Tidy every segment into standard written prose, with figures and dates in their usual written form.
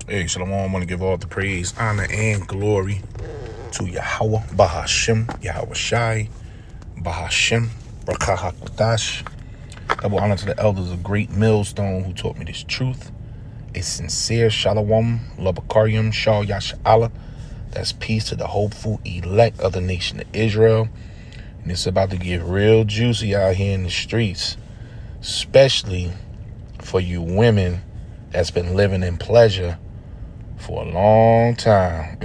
Hey, Shalom. I want to give all the praise, honor, and glory to Yahweh, Bahashem, Yahweh Shai, Bahashem, Barakah HaKodash. Double honor to the elders of Great Millstone who taught me this truth. A sincere Shalom, Labakarium, Shal Yasha'Allah. That's peace to the hopeful elect of the nation of Israel. And it's about to get real juicy out here in the streets, especially for you women that's been living in pleasure for a long time.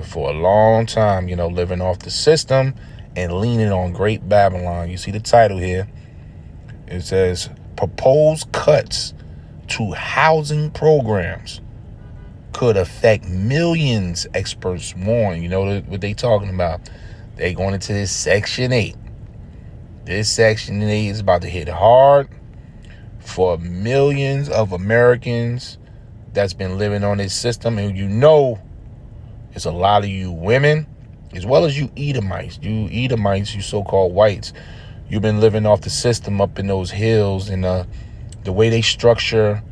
For a long time, living off the system and leaning on Great Babylon. You see the title here. It says, proposed cuts to housing programs could affect millions, experts warn. You know what they talking about? They going into this Section 8. This Section 8 is about to hit hard for millions of Americans that's been living on this system. And it's a lot of you women, as well as you Edomites. You Edomites, you so-called whites. You've been living off the system up in those hills, and the way they structure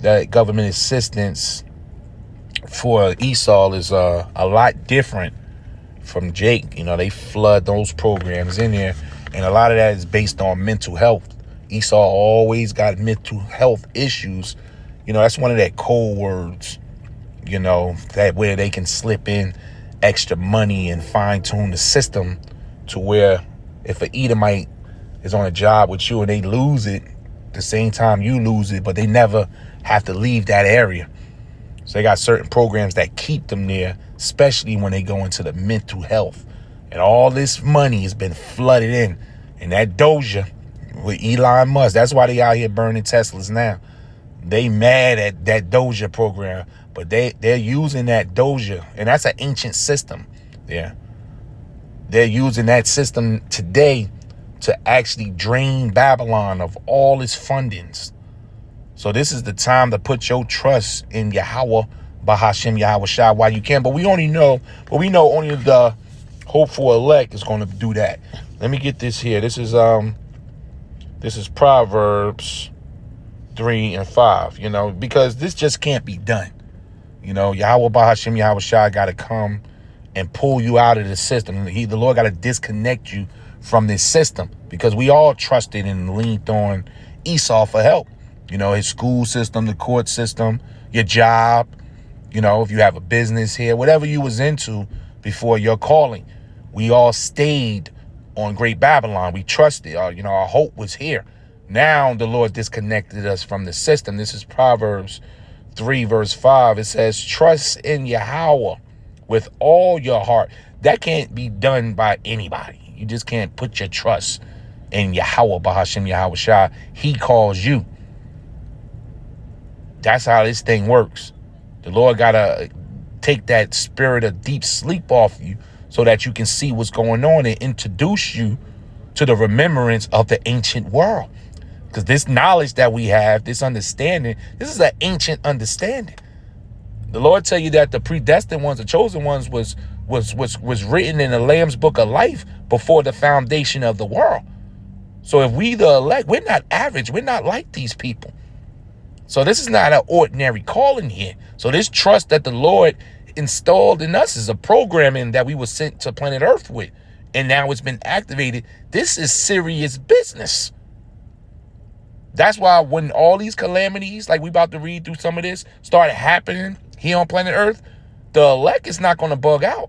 that government assistance for Esau is a lot different from Jake. They flood those programs in there, and a lot of that is based on mental health. Esau always got mental health issues. That's one of that code words, that where they can slip in extra money and fine tune the system to where if an Edomite is on a job with you and they lose it, the same time you lose it, but they never have to leave that area. So they got certain programs that keep them there, especially when they go into the mental health. And all this money has been flooded in. And that Doja with Elon Musk, that's why they out here burning Teslas now. They mad at that Doja program, but they're using that Doja, and that's an ancient system. Yeah, they're using that system today to actually drain Babylon of all its fundings. So this is the time to put your trust in Yahweh, Bahashem, Yahweh Shai, while you can. But we know only the hopeful elect is going to do that. Let me get this here. This is Proverbs 3 and 5, because this just can't be done. Yahweh Bahashem, Yahweh Shai got to come and pull you out of the system. The Lord got to disconnect you from this system, because we all trusted and leaned on Esau for help. His school system, the court system, your job, if you have a business here, whatever you was into before your calling, we all stayed on Great Babylon. We trusted, our hope was here. Now the Lord disconnected us from the system. This is Proverbs 3 verse 5. It says, trust in Yahweh with all your heart. That can't be done by anybody. You just can't put your trust in Yahweh, Bahashem, Yahweh Shai. He calls you. That's how this thing works. The Lord got to take that spirit of deep sleep off you so that you can see what's going on and introduce you to the remembrance of the ancient world. Because this knowledge that we have, this understanding, this is an ancient understanding. The Lord tell you that the predestined ones, the chosen ones, was written in the Lamb's book of life before the foundation of the world. So if we the elect, we're not average. We're not like these people. So this is not an ordinary calling here. So this trust that the Lord installed in us is a programming that we were sent to planet Earth with. And now it's been activated. This is serious business. That's why when all these calamities, like we about to read through some of this, start happening here on planet Earth, the elect is not going to bug out.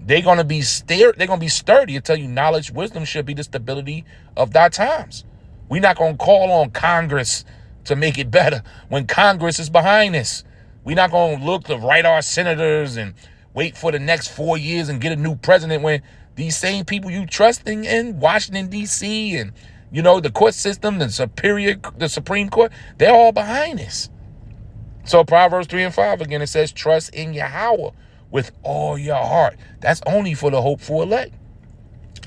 They're going to be They're going to be sturdy. I tell you, knowledge, wisdom should be the stability of thy times. We're not going to call on Congress to make it better when Congress is behind us. We're not going to look to write our senators and wait for the next 4 years and get a new president when these same people you trusting in Washington, D.C. and the court system, the Supreme Court, they're all behind us. So Proverbs 3 and 5, again, it says, trust in Yahweh with all your heart. That's only for the hopeful elect.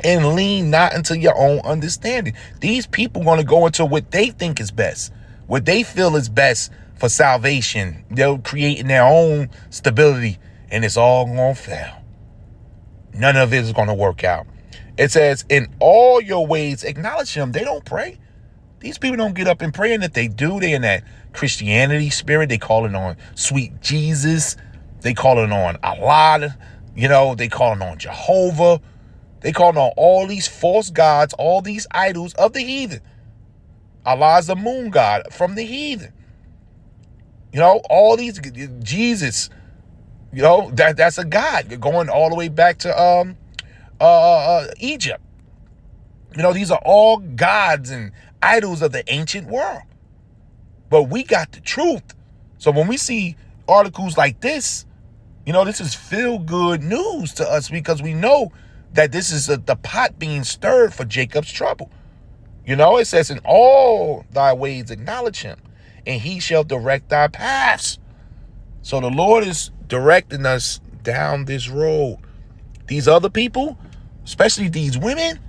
And lean not into your own understanding. These people going to go into what they think is best, what they feel is best for salvation. They're creating their own stability, and it's all going to fail. None of it is going to work out. It says, in all your ways, acknowledge him. They don't pray. These people don't get up and pray, and if they do, they're in that Christianity spirit. They calling on sweet Jesus. They calling on Allah. They calling on Jehovah. They calling on all these false gods, all these idols of the heathen. Allah is the moon god from the heathen. All these, Jesus, that's a god going all the way back to Egypt. These are all gods and idols of the ancient world. But we got the truth. So when we see articles like this, this is feel-good news to us, because we know that this is the pot being stirred for Jacob's trouble. It says, in all thy ways acknowledge him, and he shall direct thy paths. So the Lord is directing us down this road. These other people, especially these women,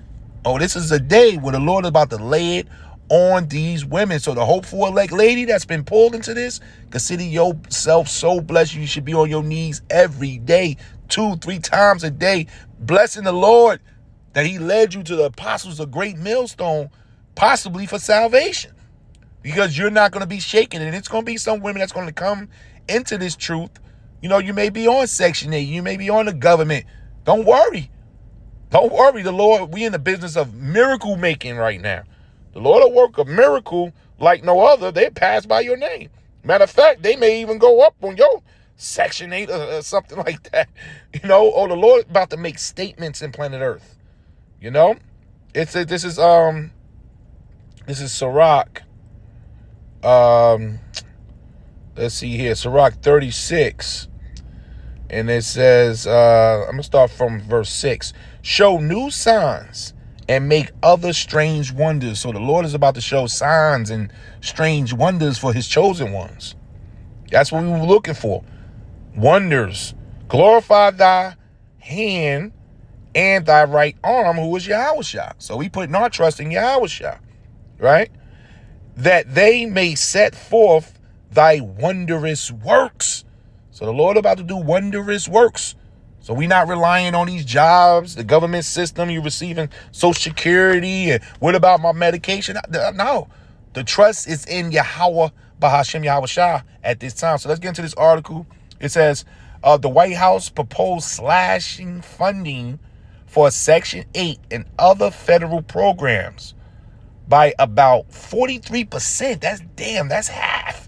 this is a day where the Lord is about to lay it on these women. So the hopeful elect lady that's been pulled into this, consider yourself so blessed. You should be on your knees every day, 2-3 times a day, blessing the Lord that he led you to the apostles of great millstone, possibly for salvation, because you're not going to be shaken. And it's going to be some women that's going to come into this truth. You may be on Section 8. You may be on the government. Don't worry. Don't worry. The Lord, we in the business of miracle making right now. The Lord will work a miracle like no other. They pass by your name. Matter of fact, they may even go up on your Section 8 or something like that. The Lord about to make statements in planet Earth. This is Sirach. Let's see here, Sirach 36. And it says, I'm going to start from verse 6. Show new signs and make other strange wonders. So the Lord is about to show signs and strange wonders for his chosen ones. That's what we were looking for. Wonders. Glorify thy hand and thy right arm, who is Yahushua. So we putting our trust in Yahushua, right? That they may set forth thy wondrous works. So the Lord about to do wondrous works. So we're not relying on these jobs, the government system, you're receiving Social Security, and what about my medication? No. The trust is in Yahweh, Bahashem Yahushua at this time. So let's get into this article. It says, the White House proposed slashing funding for Section 8 and other federal programs by about 43%. That's half.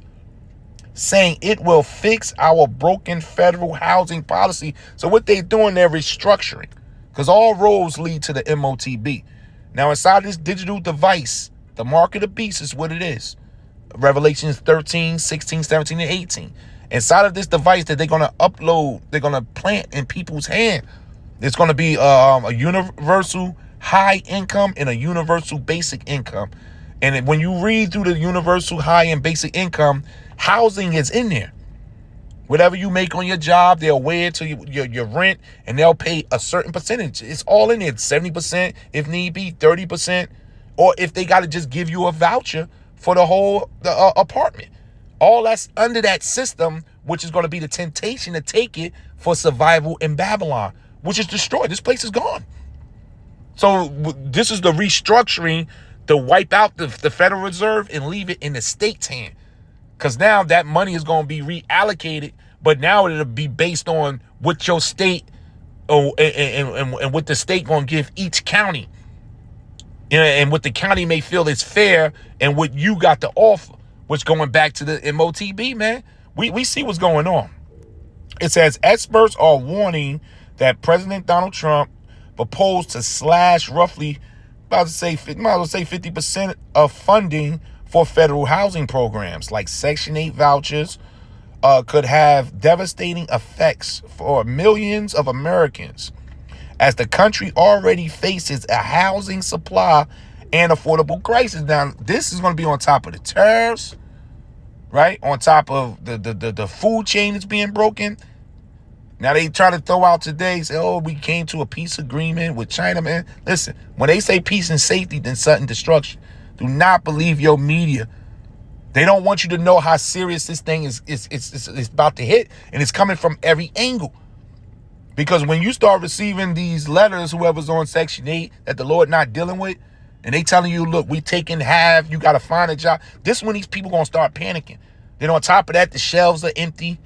Saying it will fix our broken federal housing policy. So what they're doing, they're restructuring, because all roads lead to the MOTB. Now inside this digital device, the mark of the beast is what it is. Revelations 13, 16, 17, and 18. Inside of this device that they're going to upload, they're going to plant in people's hand. It's going to be a universal high income and a universal basic income. And when you read through the universal high and basic income, housing is in there. Whatever you make on your job, they'll weigh it to your rent, and they'll pay a certain percentage. It's all in there. 70% if need be, 30%. Or if they got to just give you a voucher for the whole apartment. All that's under that system, which is going to be the temptation to take it for survival in Babylon, which is destroyed. This place is gone. So this is the restructuring to wipe out the Federal Reserve and leave it in the state's hand. Because now that money is going to be reallocated, but now it'll be based on what your state and what the state going to give each county. And what the county may feel is fair and what you got to offer, which going back to the MOTB, man. We see what's going on. It says experts are warning that President Donald Trump proposed to slash roughly, might as well say 50% of funding for federal housing programs like Section 8 vouchers could have devastating effects for millions of Americans, as the country already faces a housing supply and affordable crisis. Now, this is going to be on top of the tariffs, right? On top of the food chain that's being broken. Now, they try to throw out today, say, oh, we came to a peace agreement with China, man. Listen, when they say peace and safety, then sudden destruction. Do not believe your media. They don't want you to know how serious this thing is about to hit, and it's coming from every angle. Because when you start receiving these letters, whoever's on Section 8 that the Lord not dealing with, and they telling you, look, we taking half, you got to find a job. This is when these people going to start panicking. Then on top of that, the shelves are empty.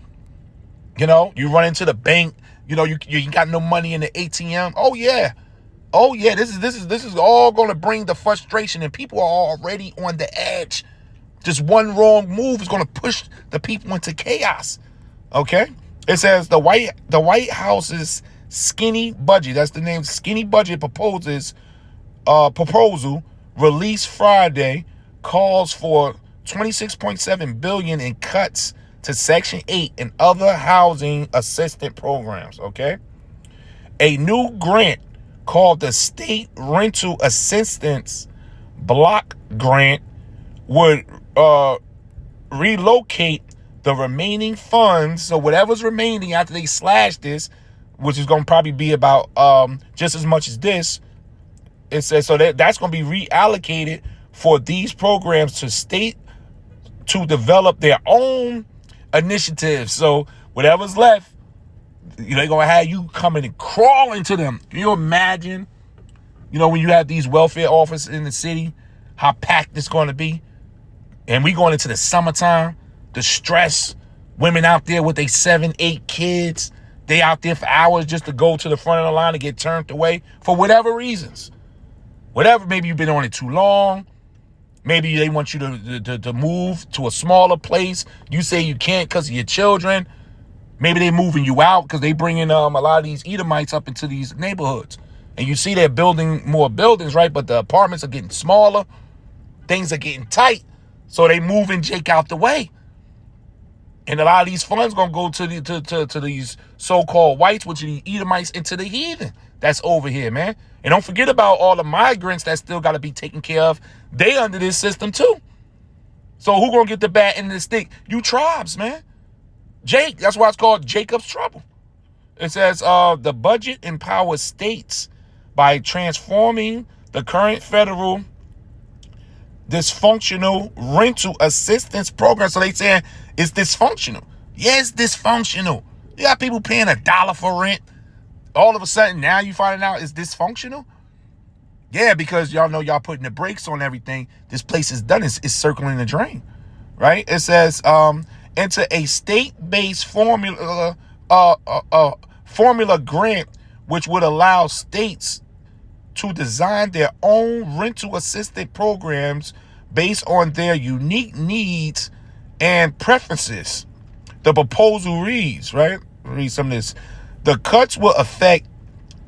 You know, you run into the bank, you know, you got no money in the ATM. Oh yeah. This is all going to bring the frustration, and people are already on the edge. Just one wrong move is going to push the people into chaos. Okay? It says the White House's skinny budget, that's the name, skinny budget proposal released Friday calls for $26.7 billion in cuts to Section 8 and other housing assistance programs, okay? A new grant called the State Rental Assistance Block Grant would relocate the remaining funds. So whatever's remaining after they slash this, which is going to probably be about just as much as this, it says, so that's going to be reallocated for these programs to state to develop their own initiatives. So whatever's left, they're going to have you coming and crawling to them. Can you imagine, when you have these welfare offices in the city, how packed it's going to be? And we going into the summertime, the stress, women out there with their 7, 8 kids, they out there for hours just to go to the front of the line and get turned away for whatever reasons. Whatever, maybe you've been on it too long. Maybe they want you to move to a smaller place. You say you can't because of your children. Maybe they're moving you out because they bringing a lot of these Edomites up into these neighborhoods. And you see they're building more buildings, right? But the apartments are getting smaller. Things are getting tight. So they moving Jake out the way. And a lot of these funds going to go to these so-called whites, which are the Edomites, into the heathen that's over here, man. And don't forget about all the migrants that still got to be taken care of. They under this system too. So who going to get the bat end of the stick? You tribes, man. Jake, that's why it's called Jacob's Trouble. It says the budget empowers states by transforming the current federal dysfunctional rental assistance program. So they saying it's dysfunctional. Yeah, it's dysfunctional. You got people paying $1 for rent. All of a sudden, now you finding out it's dysfunctional? Yeah, because y'all know y'all putting the brakes on everything. This place is done. It's circling the drain, right? It says into a state-based formula grant, which would allow states to design their own rental assistance programs based on their unique needs and preferences. The proposal reads, right? Read some of this. The cuts will affect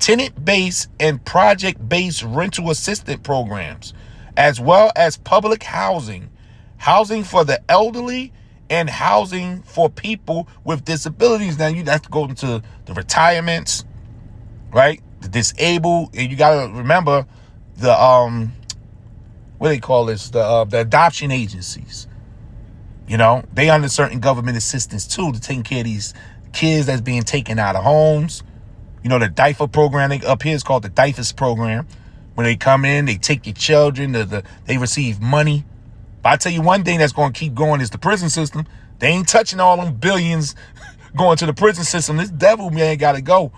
tenant-based and project-based rental assistance programs, as well as public housing, housing for the elderly, and housing for people with disabilities. Now you have to go into the retirements, right? The disabled, and you gotta remember the what they call this, the adoption agencies. They under certain government assistance too to taking care of these kids that's being taken out of homes. The DIFA program up here is called the DIFAS program. When they come in, they take your children, they receive money. But I tell you one thing that's going to keep going is the prison system. They ain't touching all them billions going to the prison system. This devil man got to go.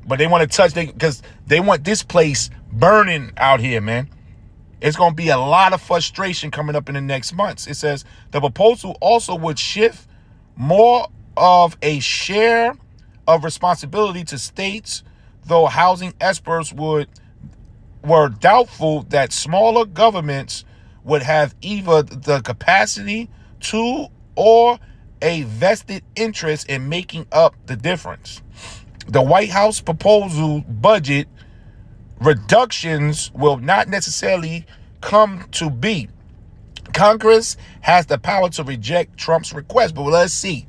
But they want to touch, because they want this place burning out here, man. It's going to be a lot of frustration coming up in the next months. It says the proposal also would shift more of a share of responsibility to states, though housing experts were doubtful that smaller governments would have either the capacity to or a vested interest in making up the difference. The White House proposal budget reductions will not necessarily come to be. Congress has the power to reject Trump's request, but let's see.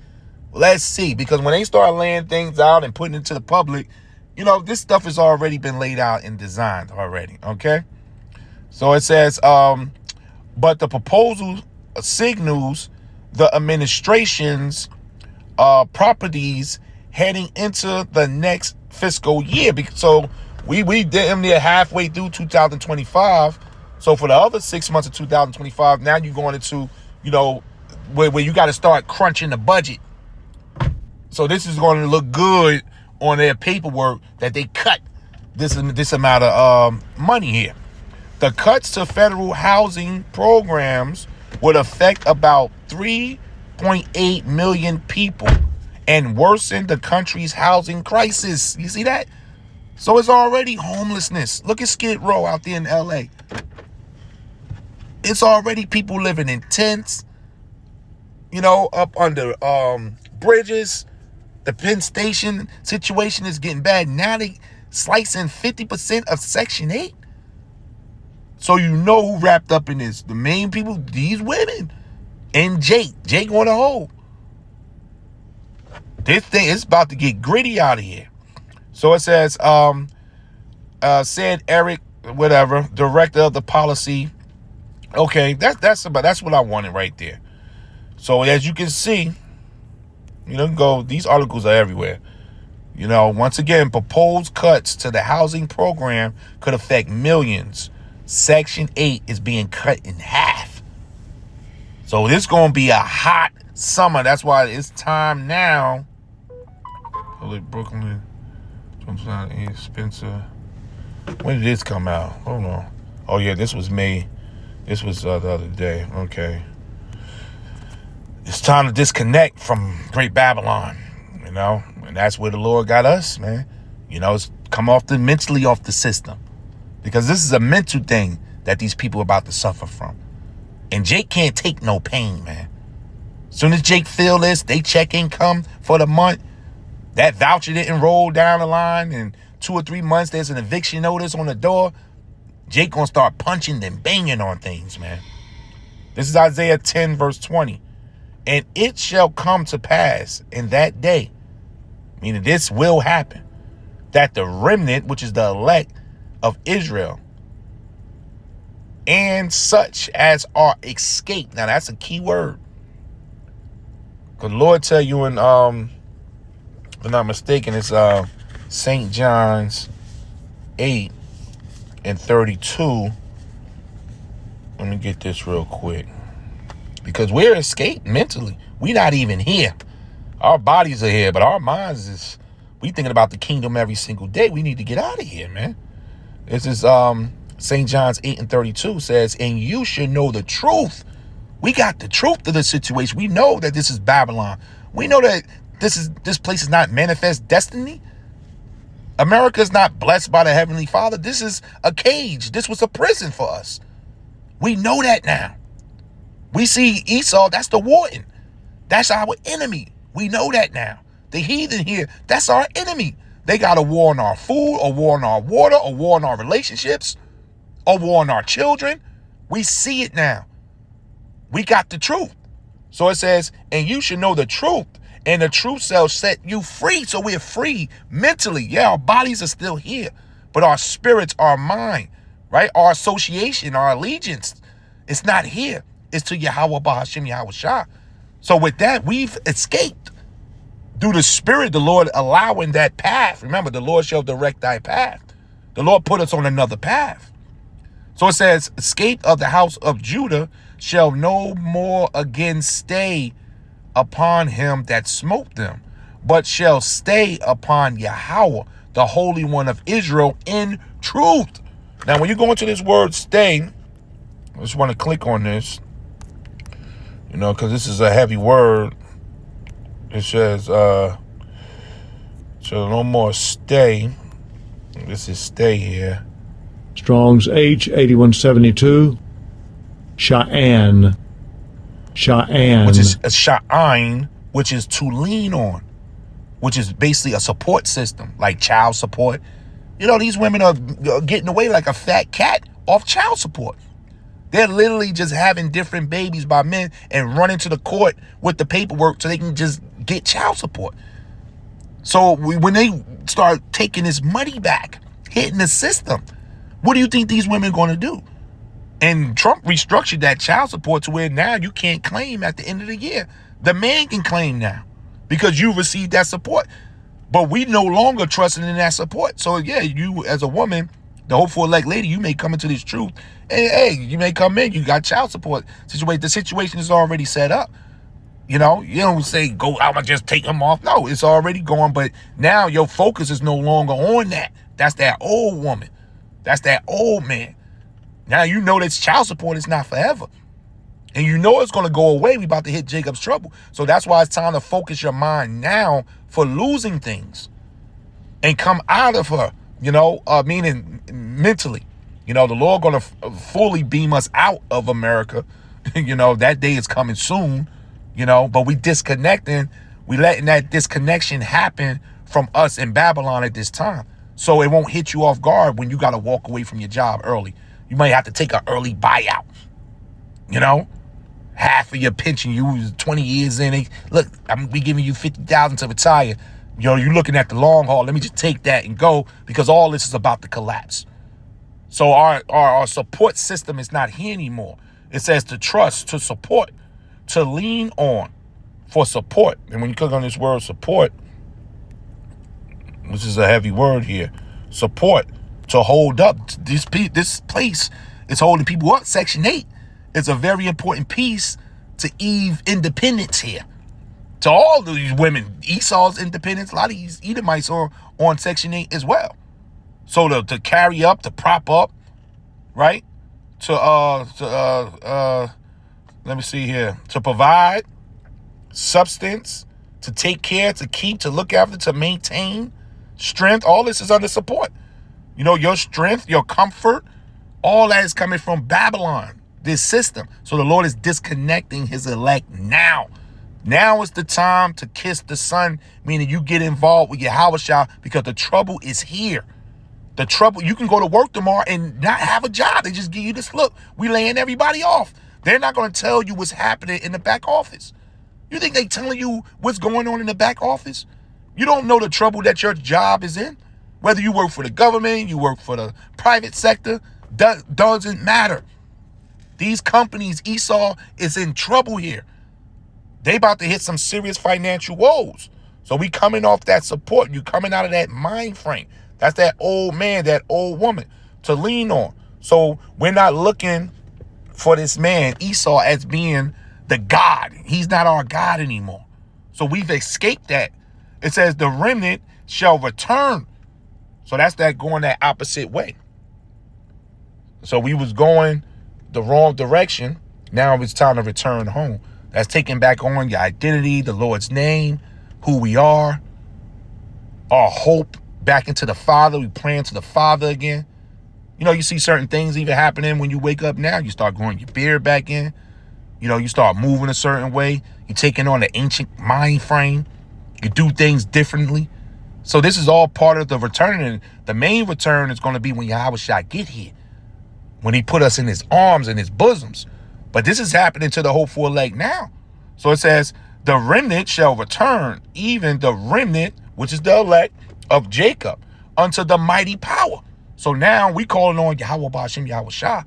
Because when they start laying things out and putting it to the public, this stuff has already been laid out and designed already, okay? So it says, but the proposal signals the administration's properties heading into the next fiscal year. So we damn near halfway through 2025. So for the other 6 months of 2025, now you're going into, where you got to start crunching the budget. So this is going to look good on their paperwork that they cut this amount of money here. The cuts to federal housing programs would affect about 3.8 million people and worsen the country's housing crisis. You see that? So it's already homelessness. Look at Skid Row out there in LA. It's already people living in tents, up under bridges. The Penn Station situation is getting bad. Now they slicing 50% of Section 8. So you know who wrapped up in this. The main people, these women. And Jake on the hole. This thing is about to get gritty out of here. So it says, said Eric, whatever, director of the policy. Okay, that's what I wanted right there. So as you can see, these articles are everywhere. Once again, proposed cuts to the housing program could affect millions. Section 8 is being cut in half. So this going to be a hot summer. That's why it's time now. Brooklyn, Spencer. When did this come out? Hold on. Oh, yeah, this was May. This was the other day. Okay. It's time to disconnect from Great Babylon, and that's where the Lord got us, man. It's come mentally off the system, because this is a mental thing that these people are about to suffer from. And Jake can't take no pain, man. As soon as Jake feel this, they check income for the month, that voucher didn't roll down the line, and 2 or 3 months there's an eviction notice on the door, Jake gonna start punching and banging on things, man. This is Isaiah 10 verse 20. And it shall come to pass in that day, meaning this will happen, that the remnant, which is the elect of Israel, and such as are escaped. Now that's a key word. Because the Lord tell you in, if I'm not mistaken, it's St. John's 8:32. Let me get this real quick. Because we're escaped mentally. We're not even here. Our bodies are here, but our minds we thinking about the kingdom every single day. We need to get out of here, man. This is St. John's 8:32 says, and you should know the truth. We got the truth of the situation. We know that this is Babylon. We know that this place is not manifest destiny. America is not blessed by the Heavenly Father. This is a cage. This was a prison for us. We know that now. We see Esau, that's the warden. That's our enemy. We know that now. The heathen here, that's our enemy. They got a war on our food, a war on our water, a war on our relationships, a war on our children. We see it now. We got the truth. So it says, and you should know the truth, and the truth shall set you free. So we're free mentally. Yeah, our bodies are still here, but our spirits, our mind, right? Our association, our allegiance, it's not here. It's to Yahweh Bahashim Yahweh Shah. So with that, we've escaped through the Spirit, the Lord allowing that path. Remember, the Lord shall direct thy path. The Lord put us on another path. So it says, escape of the house of Judah shall no more again stay upon him that smote them, but shall stay upon Yahweh, the Holy One of Israel, in truth. Now, when you go into this word stay, I just want to click on this. Because this is a heavy word. It says, shall no more stay. This is stay here. Strong's H8172. Sha'an. Which is a sha'ain, which is to lean on, which is basically a support system, like child support. These women are getting away like a fat cat off child support. They're literally just having different babies by men and running to the court with the paperwork so they can just get child support. So when they start taking this money back, hitting the system, what do you think these women are going to do? And Trump restructured that child support to where now you can't claim at the end of the year. The man can claim now because you received that support. But we no longer trusting in that support. So yeah, you as a woman, the hopeful elect lady, you may come into this truth. And hey, you may come in, you got child support situation. The situation is already set up. You don't say, I'ma just take them off. No, it's already going. But now your focus is no longer on that. That's that old woman. That's that old man. Now you know that child support is not forever. And you know it's going to go away. We about to hit Jacob's trouble. So that's why it's time to focus your mind now for losing things and come out of her, meaning mentally. The Lord going to fully beam us out of America. That day is coming soon, but we disconnecting. We letting that disconnection happen from us in Babylon at this time. So it won't hit you off guard when you got to walk away from your job early. You might have to take an early buyout, half of your pension. You was 20 years in. Look, we giving you $50,000 to retire. You're looking at the long haul. Let me just take that and go, because all this is about to collapse. So our support system is not here anymore. It says to trust, to support, to lean on for support. And when you click on this word support, which is a heavy word here, support, to hold up. This place is holding people up. Section 8 is a very important piece to Eve independence here. To all these women, Esau's independence, a lot of these Edomites are on Section 8 as well. So to carry up, to prop up, right? Let me see here. To provide substance, to take care, to keep, to look after, to maintain strength. All this is under support. Your strength, your comfort, all that is coming from Babylon, this system. So the Lord is disconnecting his elect now. Now is the time to kiss the Son, meaning you get involved with Yahweh, because the trouble is here. The trouble, you can go to work tomorrow and not have a job. They just give you this look. We laying everybody off. They're not going to tell you what's happening in the back office. You think they telling you what's going on in the back office? You don't know the trouble that your job is in. Whether you work for the government, you work for the private sector, doesn't matter. These companies, Esau is in trouble here. They about to hit some serious financial woes. So we coming off that support. You coming out of that mind frame. That's that old man, that old woman to lean on. So we're not looking for this man, Esau, as being the God. He's not our God anymore. So we've escaped that. It says the remnant shall return. So that's that going that opposite way. So we was going the wrong direction. Now it's time to return home. That's taking back on your identity, the Lord's name, who we are, our hope back into the Father. We praying to the Father again. You see certain things even happening when you wake up now. You start growing your beard back in. You start moving a certain way. You're taking on the ancient mind frame. You do things differently. So this is all part of the return. And the main return is going to be when Yahweh shall get here, when he put us in his arms and his bosoms. But this is happening to the hopeful elect now. So it says, the remnant shall return, even the remnant, which is the elect of Jacob, unto the mighty power. So now we calling on Yahweh Ba'ashem Yahweh Shah.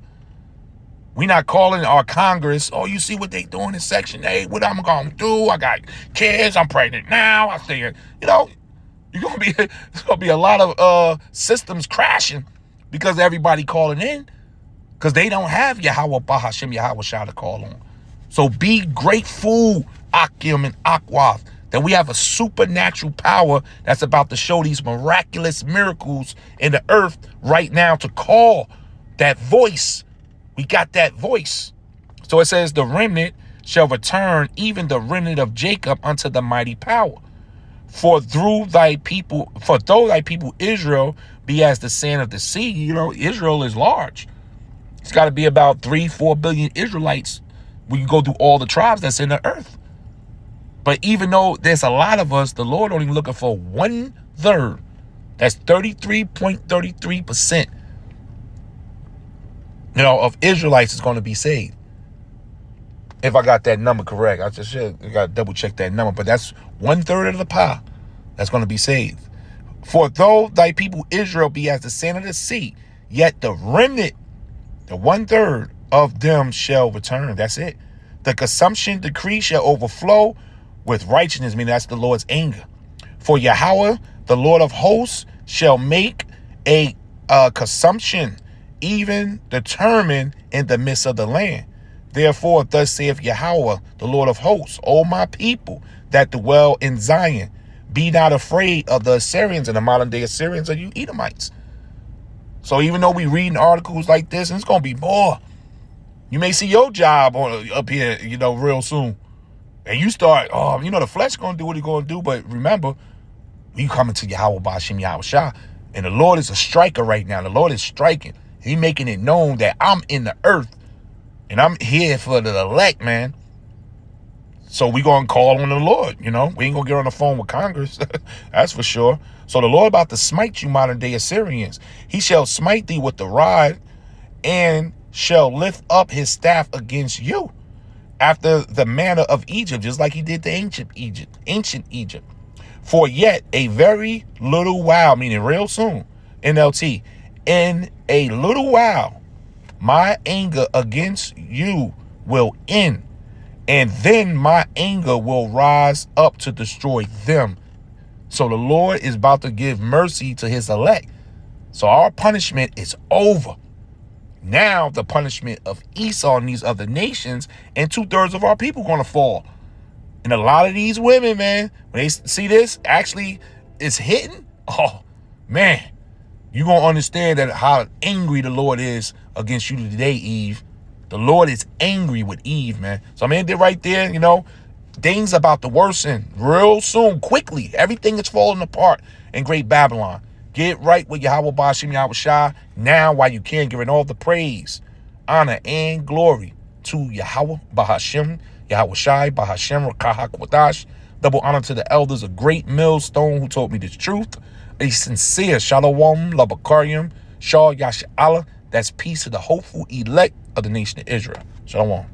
We not calling our Congress, oh, you see what they doing in Section 8, what I'm going to do? I got kids, I'm pregnant now. I think, there's going to be a lot of systems crashing because everybody calling in, because they don't have Yahweh Ba'ashem Yahweh Shah to call on. So be grateful, Akim and Akwath, that we have a supernatural power that's about to show these miraculous miracles in the earth right now to call that voice. We got that voice. So it says, the remnant shall return, even the remnant of Jacob, unto the mighty power. For though thy people Israel be as the sand of the sea. Israel is large. It's got to be about 3-4 billion Israelites. We can go through all the tribes that's in the earth. But even though there's a lot of us, the Lord only looking for 1/3. That's 33.33%. Of Israelites is going to be saved. If I got that number correct, I got to double check that number. But that's 1/3 of the pie that's going to be saved. For though thy people Israel be as the sand of the sea, yet the remnant, the 1/3 of them shall return. That's it. The consumption decree shall overflow with righteousness, meaning that's the Lord's anger. For Yahweh, the Lord of hosts, shall make a consumption, even determined in the midst of the land. Therefore, thus saith Yahweh, the Lord of hosts, O my people that dwell in Zion, be not afraid of the Assyrians, and the modern day Assyrians are you Edomites. So even though we reading articles like this, and it's going to be more. You may see your job up here, real soon. And you start, the flesh going to do what it's going to do. But remember, we coming to Yahweh Ba'ashem Yahweh Shah. And the Lord is a striker right now. The Lord is striking. He making it known that I'm in the earth. And I'm here for the elect, man. So we going to call on the Lord, We ain't going to get on the phone with Congress. That's for sure. So the Lord about to smite you, modern day Assyrians. He shall smite thee with the rod and shall lift up his staff against you after the manner of Egypt, just like he did the ancient Egypt. For yet a very little while, meaning real soon, NLT, in a little while, my anger against you will end, and then my anger will rise up to destroy them. So the Lord is about to give mercy to his elect. So our punishment is over. Now the punishment of Esau and these other nations, and 2/3 of our people going to fall. And a lot of these women, man, when they see this, actually it's hitting. Oh, man, you're going to understand that how angry the Lord is against you today, Eve. The Lord is angry with Eve, man. So I'm ending right there, Things about to worsen real soon, quickly. Everything is falling apart in Great Babylon. Get right with Yahweh Ba'ashem Yahweh Shah now while you can, giving all the praise, honor, and glory to Yahweh Ba'ashem Yahweh Shai Ba'ashem Rakah Kwadash. Double honor to the elders, a great millstone who told me this truth. A sincere Shalom Labakarium Shah Yasha Allah. That's peace to the hopeful elect of the nation of Israel. Shalom.